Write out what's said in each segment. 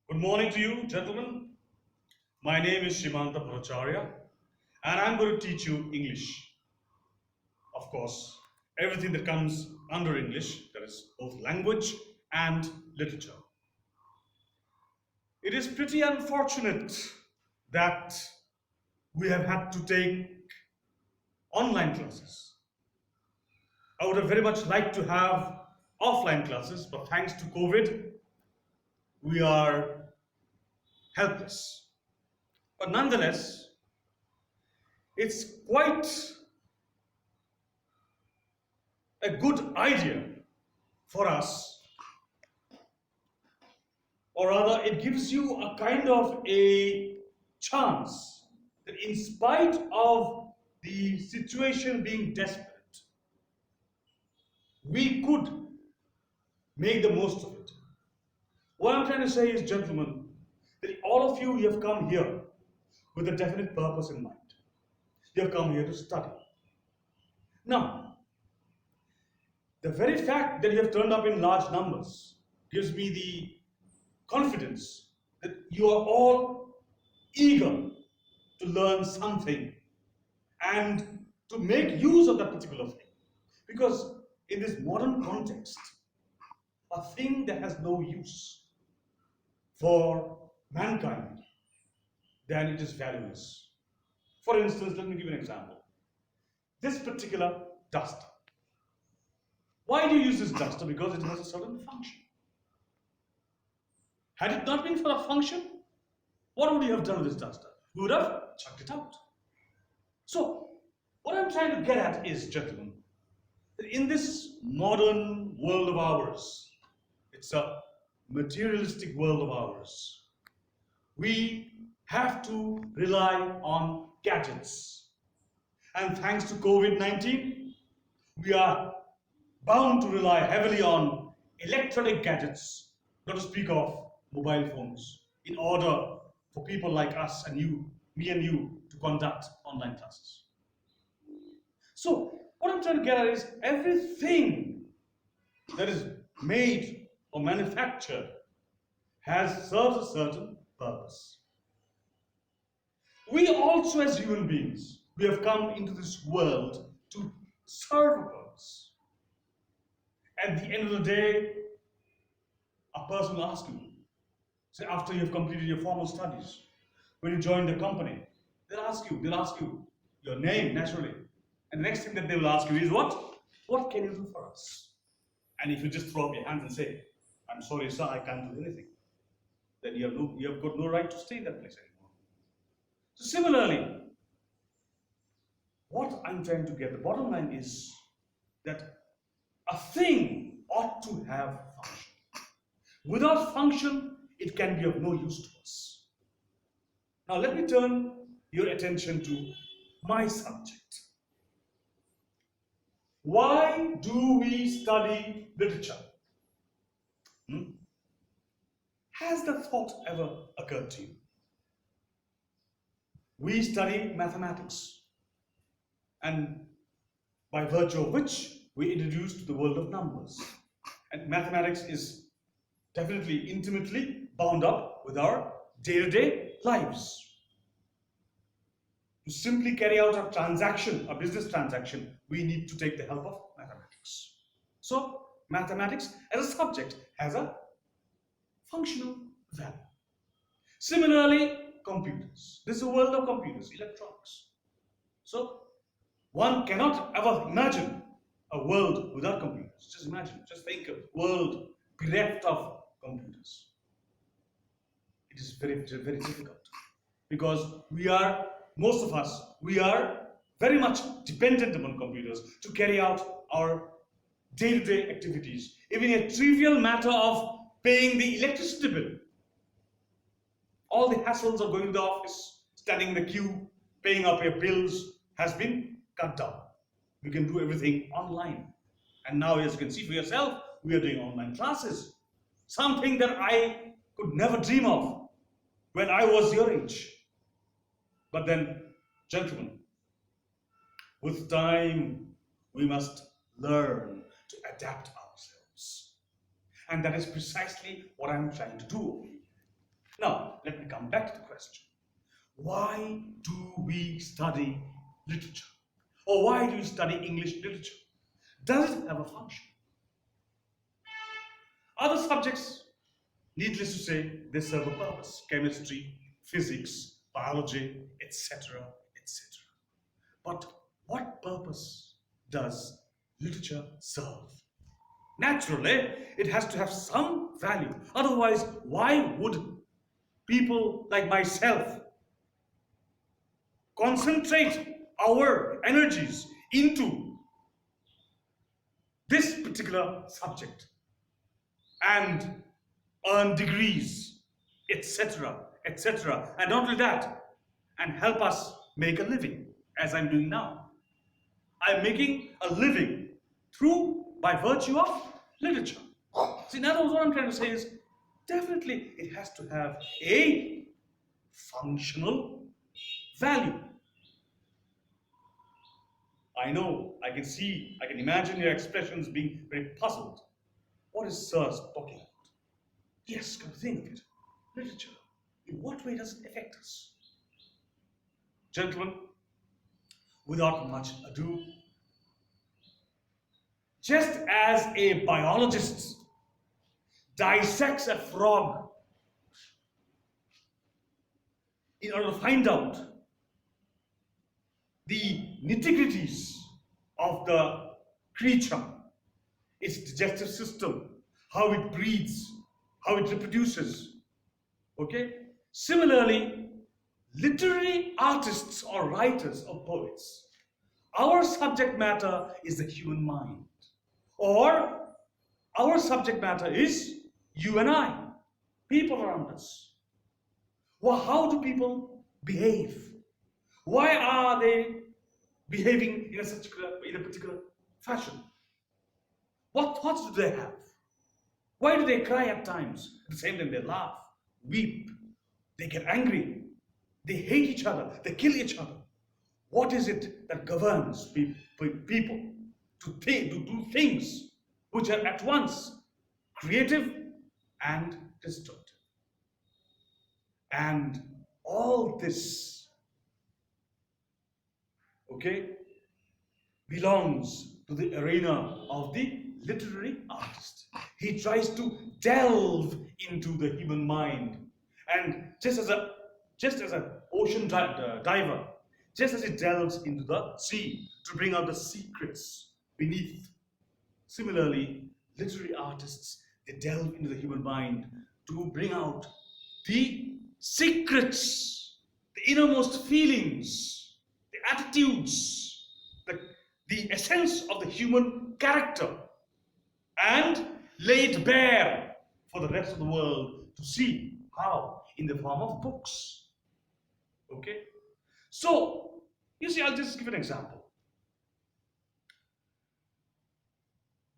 Good morning to you, gentlemen. My name is Shimanta Bhattacharyya, and I'm going to teach you English. Of course, everything that comes under English, that is both language and literature. It is pretty unfortunate that we have had to take online classes. I would have very much liked to have offline classes, but thanks to COVID, we are helpless. But nonetheless, it's quite a good idea for us, or rather, it gives you a kind of a chance that, in spite of the situation being desperate, we could make the most of it. What I'm trying to say is, gentlemen, that all of you have come here with a definite purpose in mind. You have come here to study. Now, the very fact that you have turned up in large numbers gives me the confidence that you are all eager to learn something and to make use of that particular thing. Because in this modern context, a thing that has no use for mankind, then it is valueless. For instance, let me give you an example. This particular duster. Why do you use this duster? Because it has a certain function. Had it not been for a function, what would you have done with this duster? You would have chucked it out. So, what I'm trying to get at is, gentlemen, that in this modern world of ours, it's a materialistic world of ours, we have to rely on gadgets. And thanks to COVID-19, we are bound to rely heavily on electronic gadgets, not to speak of mobile phones, in order for people like us and you, me and you, to conduct online classes. So, what I'm trying to get at is everything that is made or manufactured serves a certain purpose. We also, as human beings, we have come into this world to serve a purpose. At the end of the day, a person will ask you, say after you have completed your formal studies, when you join the company, they'll ask you your name, naturally. And the next thing that they will ask you is what? What can you do for us? And if you just throw up your hands and say, I'm sorry, sir, I can't do anything, then you have got no right to stay in that place anymore. So similarly, what I'm trying to get, the bottom line is that a thing ought to have function. Without function, it can be of no use to us. Now let me turn your attention to my subject. Why do we study literature? Has the thought ever occurred to you? We study mathematics, and by virtue of which we introduced to the world of numbers. And mathematics is definitely intimately bound up with our day-to-day lives. To simply carry out a transaction, a business transaction, we need to take the help of mathematics. So, mathematics as a subject has a functional value. Similarly, computers. This is a world of computers, electronics. So, one cannot ever imagine a world without computers. Just imagine, just think of a world bereft of computers. It is very, very difficult because most of us, we are very much dependent upon computers to carry out our day-to-day activities. Even a trivial matter of paying the electricity bill. All the hassles of going to the office, standing in the queue, paying up your bills has been cut down. We can do everything online. And now, as you can see for yourself, we are doing online classes. Something that I could never dream of when I was your age. But then, gentlemen, with time, we must learn to adapt ourselves. And that is precisely what I'm trying to do. Now, let me come back to the question. Why do we study literature? Or why do you study English literature? Does it have a function? Other subjects, needless to say, they serve a purpose. Chemistry, physics, biology, etc., etc. But what purpose does literature serve? Naturally, it has to have some value. Otherwise, why would people like myself concentrate our energies into this particular subject and earn degrees, etc., etc., and not only that, and help us make a living as I'm doing now? I'm making a living through by virtue of literature. See, in other words, what I'm trying to say is definitely it has to have a functional value. I know, I can see, I can imagine your expressions being very puzzled. What is Sirs talking about? Yes, come to think of it. Literature. In what way does it affect us? Gentlemen, without much ado, just as a biologist dissects a frog in order to find out the nitty-gritties of the creature, its digestive system, how it breathes, how it reproduces. Okay? Similarly, literary artists or writers or poets, our subject matter is the human mind. Or our subject matter is you and I, people around us. Well, how do people behave? Why are they behaving in a particular fashion? What thoughts do they have? Why do they cry at times? At the same time, they laugh, weep, they get angry, they hate each other, they kill each other. What is it that governs people to do things which are at once creative and destructive? And all this, okay, belongs to the arena of the literary artist. He tries to delve into the human mind, and just as an ocean diver, just as he delves into the sea to bring out the secrets beneath, similarly, literary artists, they delve into the human mind to bring out the secrets, the innermost feelings, the attitudes, the essence of the human character, and lay it bare for the rest of the world to see. How? In the form of books. Okay? So, you see, I'll just give an example.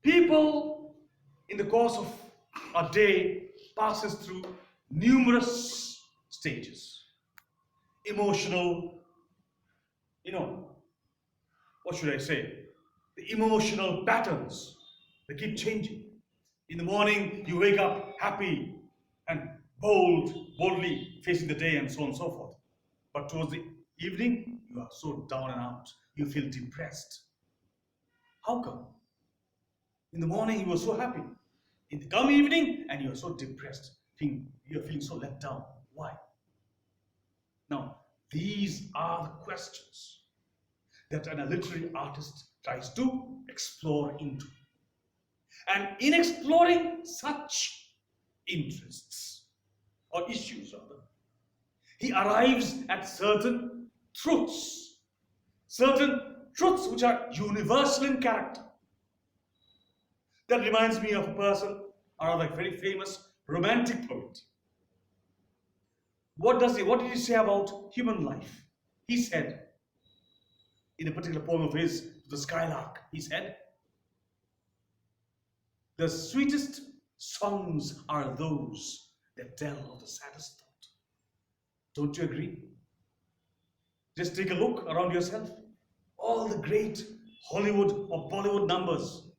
People in the course of a day passes through numerous stages. Emotional, what should I say? The emotional patterns, they keep changing. In the morning, you wake up happy and boldly facing the day and so on and so forth. But towards the evening, you are so down and out. You feel depressed. How come? In the morning, you were so happy. In the come evening, and you are so depressed. You're feeling so let down. Why? Now, these are the questions that an literary artist tries to explore into. And in exploring such interests, or issues rather, he arrives at certain truths which are universal in character. That reminds me of a person, or a very famous romantic poet. What did he say about human life? He said, in a particular poem of his, The Skylark, he said, "The sweetest songs are those that tell of the saddest thought." Don't you agree? Just take a look around yourself. All the great Hollywood or Bollywood numbers,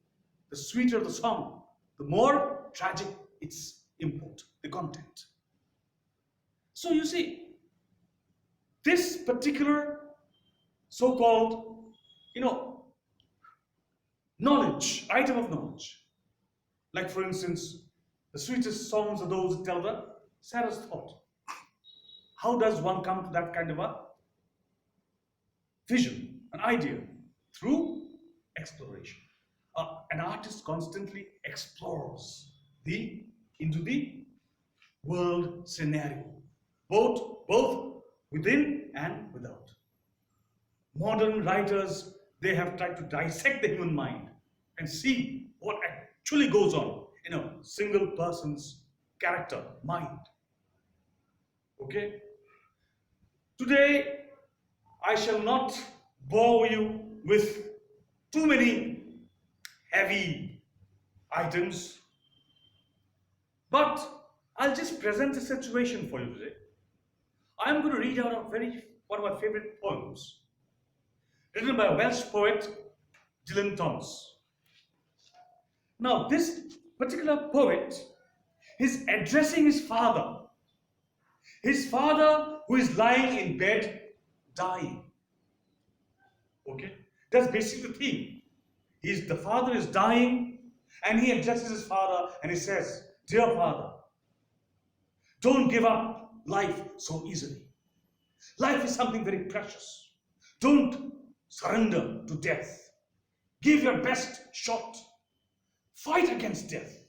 the sweeter the song, the more tragic its import, the content. So you see, this particular so-called, knowledge, item of knowledge, like for instance, the sweetest songs are those that tell the saddest thought. How does one come to that kind of a vision, an idea? Through exploration. An artist constantly explores into the world scenario, both within and without. Modern writers, they have tried to dissect the human mind and see what actually goes on in a single person's character, mind. Okay? Today, I shall not bore you with too many heavy items, but I'll just present a situation for you today. I'm going to read out one of my favorite poems, written by a Welsh poet, Dylan Thomas. Now, this particular poet is addressing his father who is lying in bed, dying. Okay? That's basically the theme. The father is dying, and he addresses his father and he says, "Dear father, don't give up life so easily. Life is something very precious. Don't surrender to death. Give your best shot. Fight against death,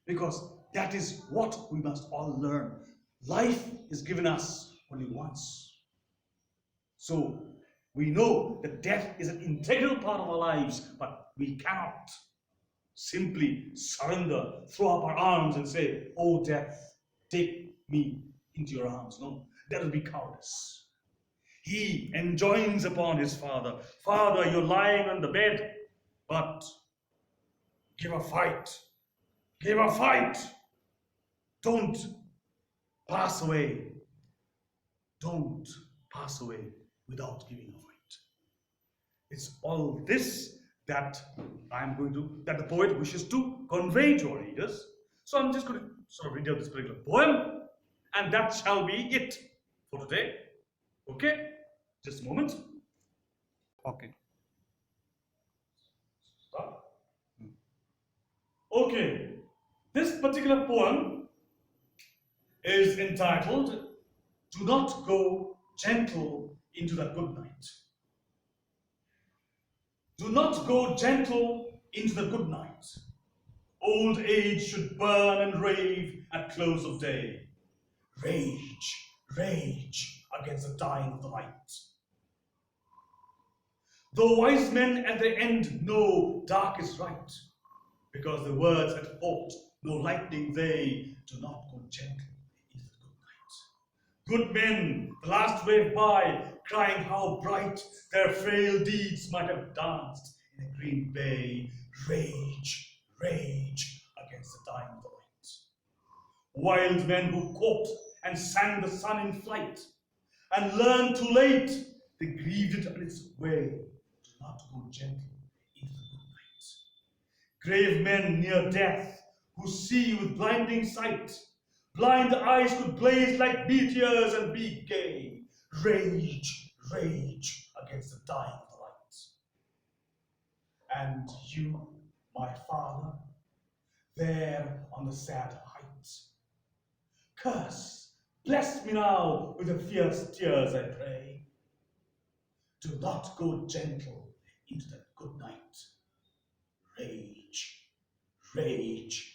because that is what we must all learn. Life is given us only once. So we know that death is an integral part of our lives, but we cannot simply surrender, throw up our arms and say, 'Oh death, take me into your arms.' No, that would be cowardice." He enjoins upon his father, "Father, you're lying on the bed, but give a fight. Give a fight. Don't pass away. Don't pass away without giving a fight." It's all this that that the poet wishes to convey to our readers. So I'm just going to sort of read out this particular poem, and that shall be it for today. Okay? Just a moment. Okay. Stop. Okay. This particular poem is entitled, "Do Not Go Gentle into the Good Night." Do not go gentle into the good night. Old age should burn and rave at close of day. Rage, rage against the dying of the light. Though wise men at the end know dark is right, because the words had fought no lightning, they do not go gentle into the good night. Good men, the last wave by, crying how bright their frail deeds might have danced in a green bay. Rage, rage against the dying of the light. Wild men who caught and sang the sun in flight, and learned too late, they grieved it on its way. Do not go gentle into the good night. Grave men near death, who see with blinding sight, blind eyes could blaze like meteors and be gay. Rage, rage against the dying of the light. And you, my father, there on the sad height, curse, bless me now with the fierce tears, I pray. Do not go gentle into that good night. Rage, rage